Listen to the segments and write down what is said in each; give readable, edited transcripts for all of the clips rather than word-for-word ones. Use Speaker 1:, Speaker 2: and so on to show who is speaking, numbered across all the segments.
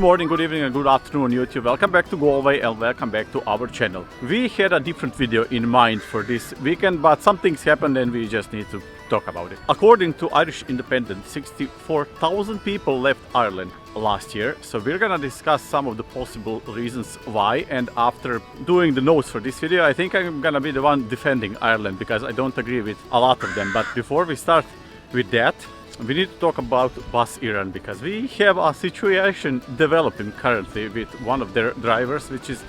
Speaker 1: morning, good evening and good afternoon YouTube. Welcome back to Galway and welcome back to our channel. We had a different video in mind for this weekend, but some things happened and we just need to talk about it. According to Irish Independent, 64,000 people left Ireland last year. So we're gonna discuss some of the possible reasons why, and after doing the notes for this video, I think I'm gonna be the one defending Ireland because I don't agree with a lot of them. But before we start with that, we need to talk about Bus Éireann because we have a situation developing currently with one of their drivers, which is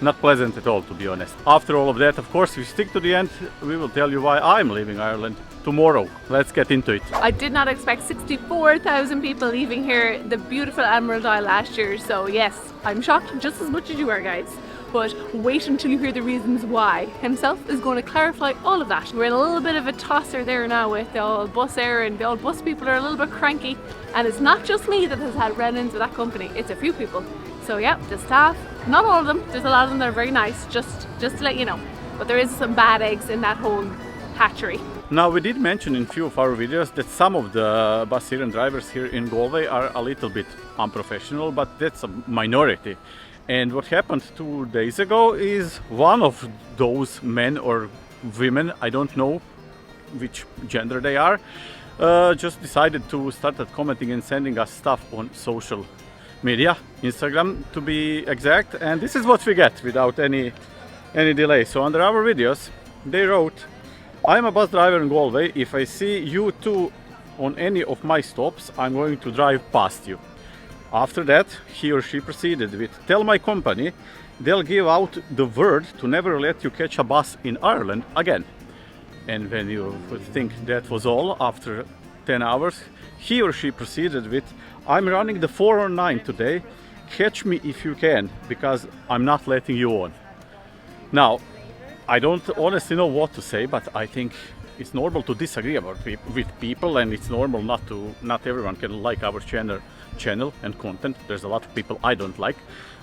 Speaker 1: not pleasant at all, to be honest. After all of that, of course, if you stick to the end, we will tell you why I'm leaving Ireland tomorrow. Let's get into it.
Speaker 2: I did not expect 64,000 people leaving here, the beautiful Emerald Isle last year, so yes, I'm shocked just as much as you are, guys. But wait until you hear the reasons why. Himself is going to clarify all of that. We're in a little bit of a tosser there now with the old Bus Éireann. The old bus people are a little bit cranky, and it's not just me that has had run-ins with that company, it's a few people. So yeah, the staff, not all of them, there's a lot of them that are very nice, just to let you know. But there is some bad eggs in that whole hatchery.
Speaker 1: Now, we did mention in a few of our videos that some of the Bus Éireann drivers here in Galway are a little bit unprofessional, but that's a minority. And what happened 2 days ago is one of those men or women, I don't know which gender they are, just decided to start commenting and sending us stuff on social media, Instagram to be exact, and this is what we get without any delay. So under our videos they wrote, "I'm a bus driver in Galway. If I see you two on any of my stops, I'm going to drive past you." After that, he or she proceeded with, "Tell my company they'll give out the word to never let you catch a bus in Ireland again." And when you would think that was all, after 10 hours, he or she proceeded with, "I'm running the 409 today. Catch me if you can, because I'm not letting you on." Now, I don't honestly know what to say, but I think it's normal to disagree with people, and it's normal not everyone can like our channel and content. There's a lot of people I don't like,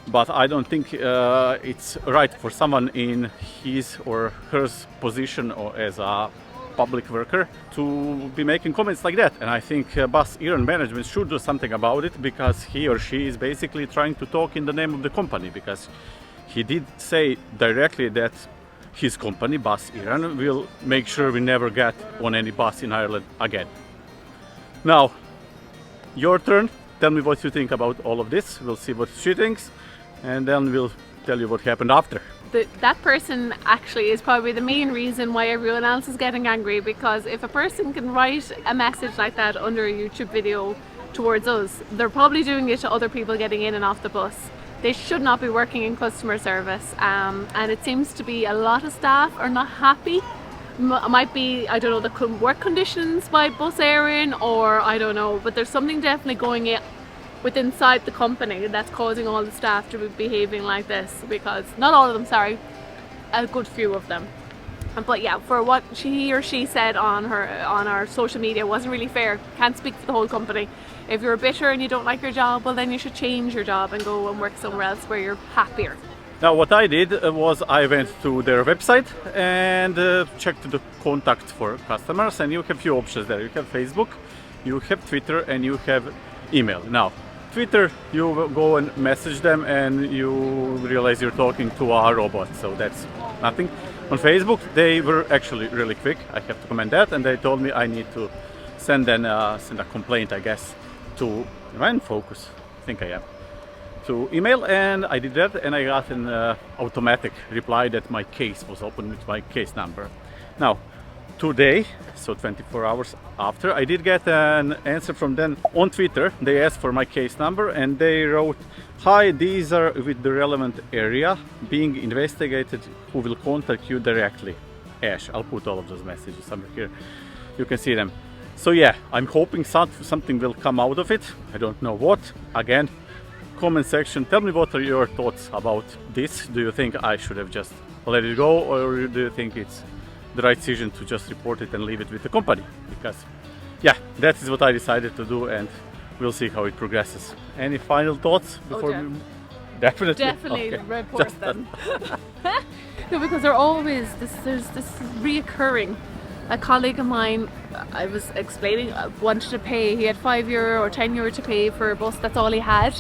Speaker 1: but I don't think it's right for someone in his or her position or as a public worker to be making comments like that. And I think Bus Éireann management should do something about it, because he or she is basically trying to talk in the name of the company, because he did say directly that his company, Bus Éireann, will make sure we never get on any bus in Ireland again. Now, your turn. Tell me what you think about all of this. We'll see what she thinks, and then we'll tell you what happened after.
Speaker 2: That person actually is probably the main reason why everyone else is getting angry, because if a person can write a message like that under a YouTube video towards us, they're probably doing it to other people getting in and off the bus. They should not be working in customer service, and it seems to be a lot of staff are not happy. Might be, I don't know, the work conditions by Bus Éireann, or I don't know, but there's something definitely going within inside the company that's causing all the staff to be behaving like this, because not all of them, sorry, a good few of them. But yeah, for what he or she said on our social media wasn't really fair. Can't speak for the whole company. If you're bitter and you don't like your job, well then you should change your job and go and work somewhere else where you're happier.
Speaker 1: Now, what I did was I went to their website and checked the contact for customers, and you have few options there. You have Facebook, you have Twitter, and you have email. Now, Twitter, you go and message them and you realize you're talking to a robot, so that's nothing. On Facebook, they were actually really quick. I have to commend that, and they told me I need to send a complaint, I guess, to Focus. I think I am. To email, and I did that, and I got an automatic reply that my case was open with my case number. Now, today, so 24 hours after, I did get an answer from them on Twitter. They asked for my case number and they wrote, "Hi, these are with the relevant area being investigated, who will contact you directly. Ash." I'll put all of those messages somewhere here. You can see them. So yeah, I'm hoping something will come out of it. I don't know what. Again, comment section, tell me what are your thoughts about this. Do you think I should have just let it go, or do you think it's the right decision to just report it and leave it with the company? Because yeah, that is what I decided to do, and we'll see how it progresses. Any final thoughts before we... Definitely
Speaker 2: okay. Report
Speaker 1: just
Speaker 2: them. No, because they're always there's this reoccurring. A colleague of mine, I was explaining, wanted to pay, he had €5 or €10 to pay for a bus, that's all he had.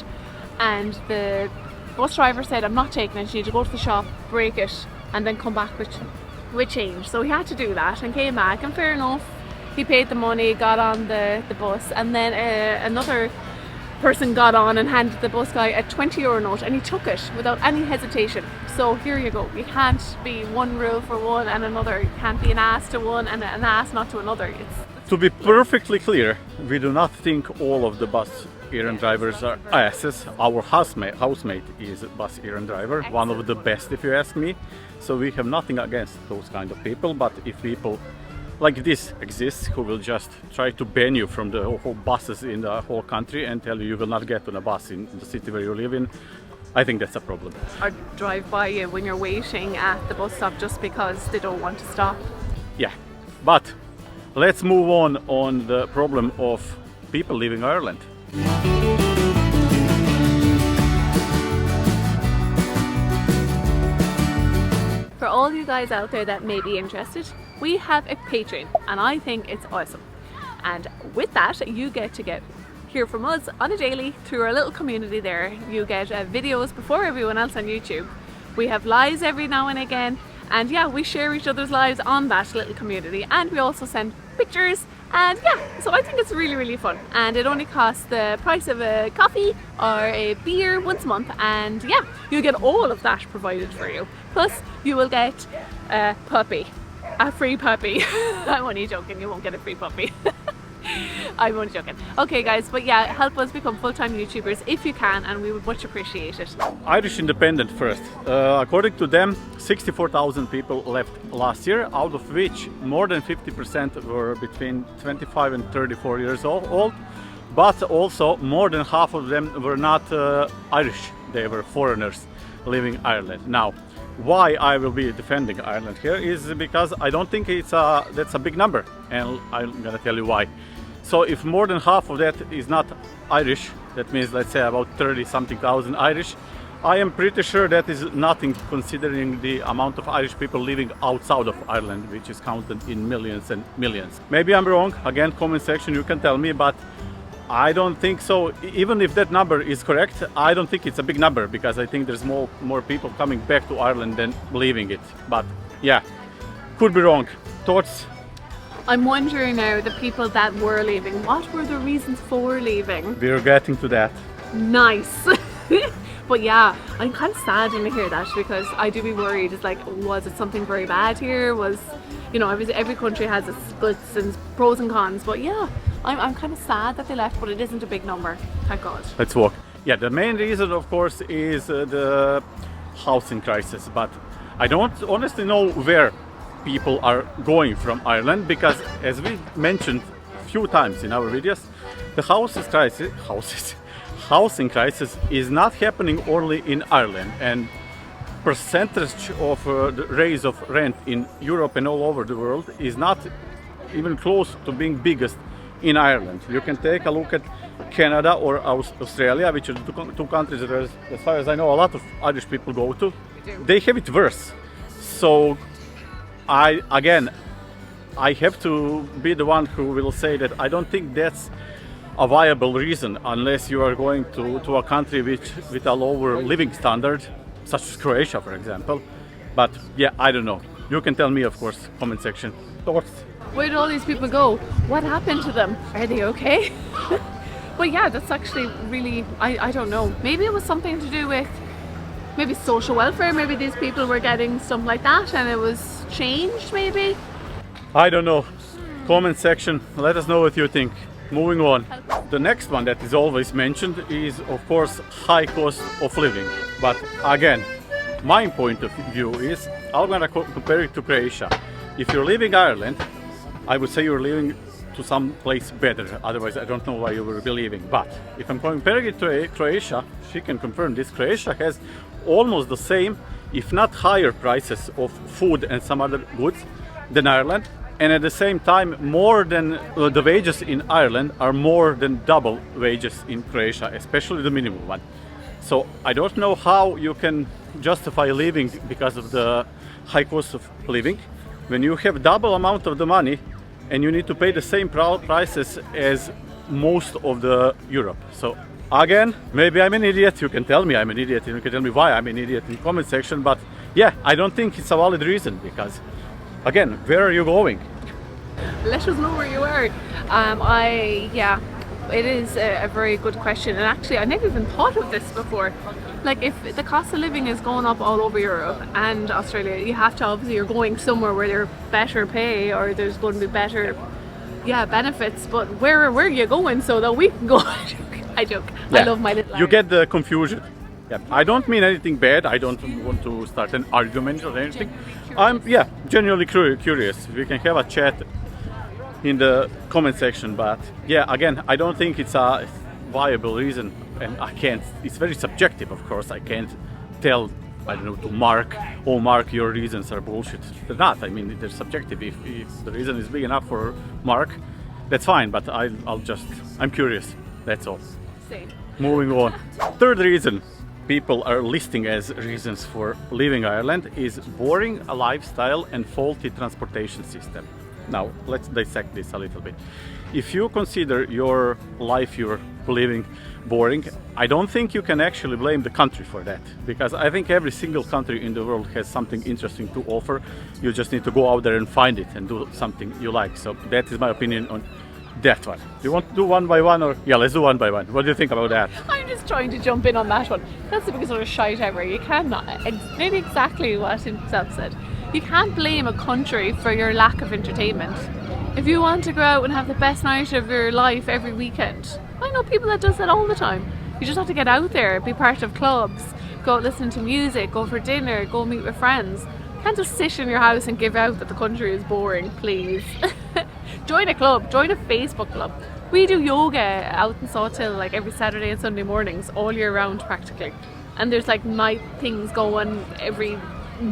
Speaker 2: and the bus driver said, I'm not taking it, you need to go to the shop, break it, and then come back with change. So he had to do that and came back, and fair enough, he paid the money, got on the bus, and then another person got on and handed the bus guy a 20 euro note, and he took it without any hesitation. So here you go, you can't be one rule for one and another, you can't be an ass to one and an ass not to another.
Speaker 1: To be perfectly clear, we do not think all of the Bus Éireann drivers are asses. Our housemate is a Bus Éireann driver,
Speaker 2: Excellent.
Speaker 1: one of the best if you ask me. So we have nothing against those kind of people, but if people like this exist who will just try to ban you from the whole buses in the whole country and tell you you will not get on a bus in the city where you live in, I think that's a problem.
Speaker 2: Or drive by you when you're waiting at the bus stop just because they don't want to stop.
Speaker 1: Yeah, but let's move on the problem of people leaving Ireland.
Speaker 2: For all you guys out there that may be interested, we have a Patreon, and I think it's awesome. And with that, you get to hear from us on a daily through our little community there. You get videos before everyone else on YouTube. We have lives every now and again, and yeah, we share each other's lives on that little community, and we also send pictures, and yeah, so I think it's really, really fun. And it only costs the price of a coffee or a beer once a month, and yeah, you get all of that provided for you. Plus, you will get a puppy. A free puppy. I'm only joking, you won't get a free puppy. I'm only joking. Okay guys, but yeah, help us become full-time YouTubers if you can, and we would much appreciate it.
Speaker 1: Irish Independent first. According to them, 64,000 people left last year, out of which more than 50% were between 25 and 34 years old, but also more than half of them were not Irish, they were foreigners living Ireland. Now, why I will be defending Ireland here is because I don't think that's a big number, and I'm gonna tell you why. So if more than half of that is not Irish, that means let's say about 30-something thousand Irish, I am pretty sure that is nothing considering the amount of Irish people living outside of Ireland, which is counted in millions and millions. Maybe I'm wrong, again, comment section, you can tell me, but I don't think so. Even if that number is correct, I don't think it's a big number, because I think there's more people coming back to Ireland than leaving it. But yeah, could be wrong. Thoughts?
Speaker 2: I'm wondering now, the people that were leaving, what were the reasons for leaving?
Speaker 1: We're getting to that.
Speaker 2: Nice. But yeah, I'm kind of sad when I hear that, because I do be worried. It's like, was it something very bad here? Was, you know, every country has its splits and pros and cons, but yeah, I'm kind of sad that they left, but it isn't a big number, thank God.
Speaker 1: Let's walk. Yeah, the main reason, of course, is the housing crisis, but I don't honestly know where people are going from Ireland, because as we mentioned a few times in our videos, the housing crisis is not happening only in Ireland, and percentage of the raise of rent in Europe and all over the world is not even close to being biggest in Ireland. You can take a look at Canada or Australia, which are the two countries that, as far as I know, a lot of Irish people go to. They have it worse. So I have to be the one who will say that I don't think that's a viable reason, unless you are going to a country with a lower living standard, such as Croatia, for example. But yeah, I don't know. You can tell me, of course, comment section. Thoughts?
Speaker 2: Where did all these people go? What happened to them? Are they okay? But yeah, that's actually really, I don't know. Maybe it was something to do with maybe social welfare. Maybe these people were getting stuff like that and it was changed, maybe?
Speaker 1: I don't know. Comment section, let us know what you think. Moving on. The next one that is always mentioned is, of course, high cost of living. But again, my point of view is, I'm gonna compare it to Croatia. If you're leaving Ireland, I would say you're leaving to some place better. Otherwise, I don't know why you will be leaving. But if I'm comparing it to Croatia, she can confirm this. Croatia has almost the same, if not higher, prices of food and some other goods than Ireland. And at the same time, more than the wages in Ireland are more than double wages in Croatia, especially the minimum one. So I don't know how you can justify leaving because of the high cost of living when you have double amount of the money and you need to pay the same prices as most of the Europe. So Again, maybe I'm an idiot. You can tell me I'm an idiot, and you can tell me why I'm an idiot in the comment section. But yeah, I don't think it's a valid reason because, again, where are you going?
Speaker 2: Let us know where you are. Yeah, it is a very good question, and actually I never even thought of this before. Like, if the cost of living is going up all over Europe and Australia, you have to, obviously you're going somewhere where there's better pay or there's going to be better benefits, but where are you going so that we can go? I joke.
Speaker 1: Yeah.
Speaker 2: I love my little
Speaker 1: You
Speaker 2: art.
Speaker 1: get the confusion. Yeah. I don't mean anything bad. I don't want to start an argument or anything. I'm genuinely curious. We can have a chat in the comment section, but yeah, again, I don't think it's a viable reason, and I can't. It's very subjective, of course. I can't tell, I don't know, to Mark, oh Mark, your reasons are bullshit. They're not. I mean, they're subjective. If the reason is big enough for Mark, that's fine. But I'm curious. That's all.
Speaker 2: Same.
Speaker 1: Moving on. Third reason people are listing as reasons for leaving Ireland is boring lifestyle and faulty transportation system. Now, let's dissect this a little bit. If you consider your life you're living boring, I don't think you can actually blame the country for that, because I think every single country in the world has something interesting to offer. You just need to go out there and find it and do something you like. So that is my opinion on that one. Do you want to do one by one, or yeah, let's do one by one. What do you think about that?
Speaker 2: I'm just trying to jump in on that one. That's the biggest sort of shite ever. You cannot, maybe exactly what himself said. You can't blame a country for your lack of entertainment. If you want to go out and have the best night of your life every weekend, I know people that does that all the time. You just have to get out there, be part of clubs, go listen to music, go for dinner, go meet with friends. You can't just sit in your house and give out that the country is boring, please. Join a club, join a Facebook club. We do yoga out in Sawtill like every Saturday and Sunday mornings, all year round practically. And there's like night things going every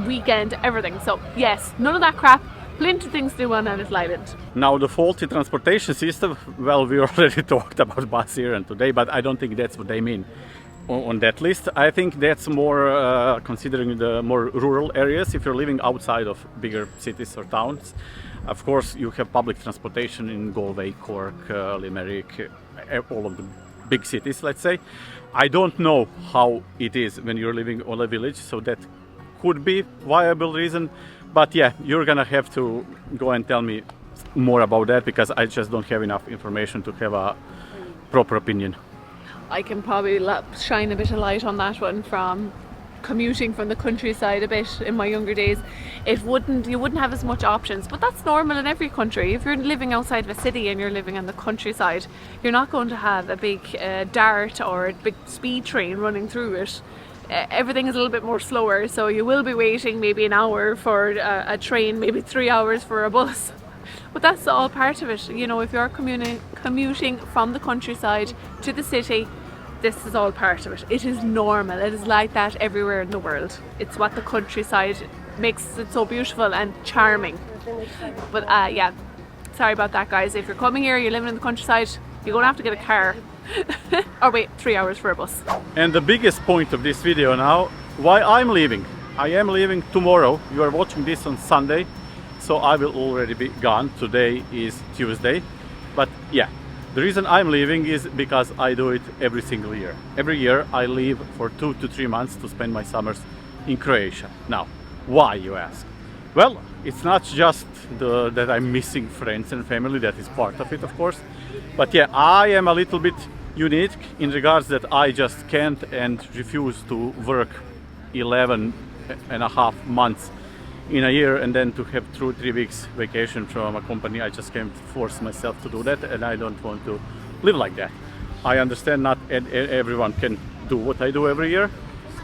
Speaker 2: weekend, everything. So yes, none of that crap. Plenty of things to do on a little island.
Speaker 1: Now, the faulty transportation system, well, we already talked about Bus Éireann today, but I don't think that's what they mean on that list. I think that's more considering the more rural areas. If you're living outside of bigger cities or towns, of course you have public transportation in Galway, Cork, Limerick, all of the big cities, let's say. I don't know how it is when you're living on a village, so that could be viable reason. But yeah, you're gonna have to go and tell me more about that, because I just don't have enough information to have a proper opinion.
Speaker 2: I can probably shine a bit of light on that one from commuting from the countryside a bit in my younger days. You wouldn't have as much options, but that's normal in every country. If you're living outside of a city and you're living on the countryside, you're not going to have a big dart or a big speed train running through it. Everything is a little bit more slower, so you will be waiting maybe an hour for a train, maybe 3 hours for a bus. But that's all part of it. You know, if you're commuting from the countryside to the city, this is all part of it. It is normal. It is like that everywhere in the world. It's what the countryside makes it so beautiful and charming. But yeah, sorry about that, guys. If you're coming here, you're living in the countryside, you're going to have to get a car. Or wait 3 hours for a bus.
Speaker 1: And the biggest point of this video now, why I'm leaving. I am leaving tomorrow. You are watching this on Sunday, so I will already be gone. Today is Tuesday. But yeah, the reason I'm leaving is because I do it every single year. Every year I leave for 2 to 3 months to spend my summers in Croatia. Now, why, you ask? Well, it's not just that I'm missing friends and family. That is part of it, of course. But yeah, I am a little bit unique in regards that I just can't and refuse to work 11 and a half months in a year and then to have 2 or 3 weeks vacation from a company. I just can't force myself to do that, and I don't want to live like that. I understand not everyone can do what I do every year,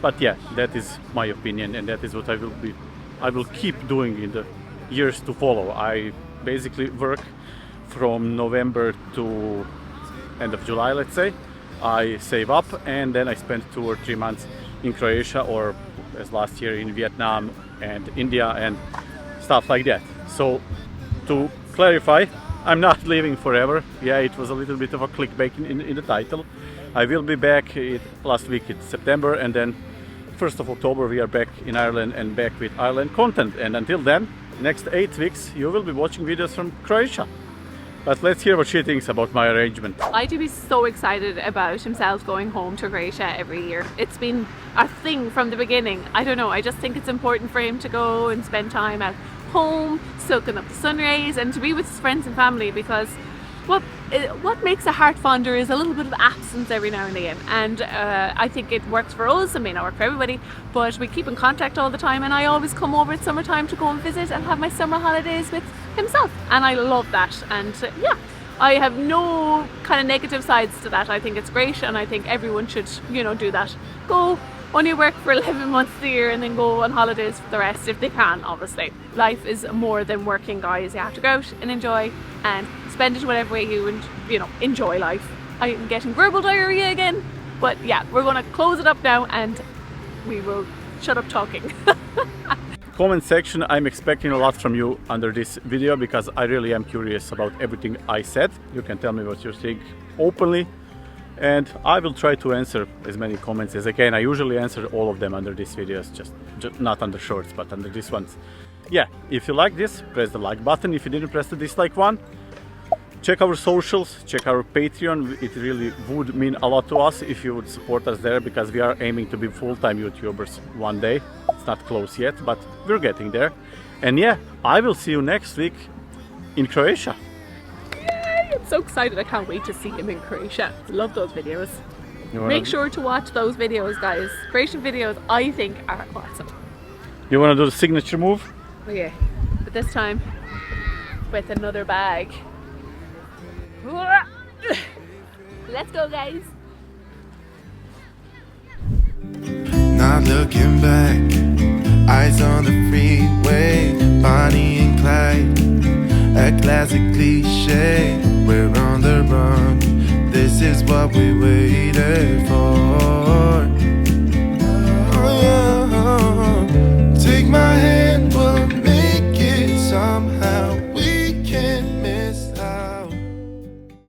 Speaker 1: but yeah, that is my opinion, and that is what I will keep doing in the years to follow. I basically work from November to end of July, let's say. I save up and then I spend 2 or 3 months in Croatia, or as last year in Vietnam and India and stuff like that. So to clarify, I'm not leaving forever. Yeah, it was a little bit of a clickbait in the title. I will be back last week in September, and then 1st of October we are back in Ireland and back with Ireland content. And until then, next 8 weeks you will be watching videos from Croatia. But let's hear what she thinks about my arrangement.
Speaker 2: I'd be so excited about himself going home to Croatia every year. It's been a thing from the beginning. I don't know, I just think it's important for him to go and spend time at home, soaking up the sun rays, and to be with his friends and family, because what makes a heart fonder is a little bit of absence every now and again, and I think it works for us. It may not work for everybody, but we keep in contact all the time, and I always come over at summertime to go and visit and have my summer holidays with himself, and I love that. And yeah, I have no kind of negative sides to that. I think it's great, and I think everyone should, you know, do that. Go only work for 11 months a year and then go on holidays for the rest if they can, obviously. Life is more than working, guys. You have to go out and enjoy and spend it whatever way you enjoy life. I'm getting verbal diarrhea again, but yeah, we're going to close it up now and we will shut up talking.
Speaker 1: Comment section, I'm expecting a lot from you under this video, because I really am curious about everything I said. You can tell me what you think openly, and I will try to answer as many comments as I can. I usually answer all of them under these videos, just not under shorts, but under these ones. Yeah, if you like this, press the like button. If you didn't, press the dislike one. Check our socials, check our Patreon. It really would mean a lot to us if you would support us there, because we are aiming to be full-time YouTubers one day. It's not close yet, but we're getting there. And yeah, I will see you next week in Croatia.
Speaker 2: Yay! I'm so excited. I can't wait to see him in Croatia. Love those videos. Make sure to watch those videos, guys. Croatian videos, I think, are awesome.
Speaker 1: You want to do the signature move?
Speaker 2: Oh yeah, but this time with another bag. Let's go, guys.
Speaker 3: Not looking back, eyes on the freeway, Bonnie and Clyde, a classic cliche. We're on the run, this is what we waited for.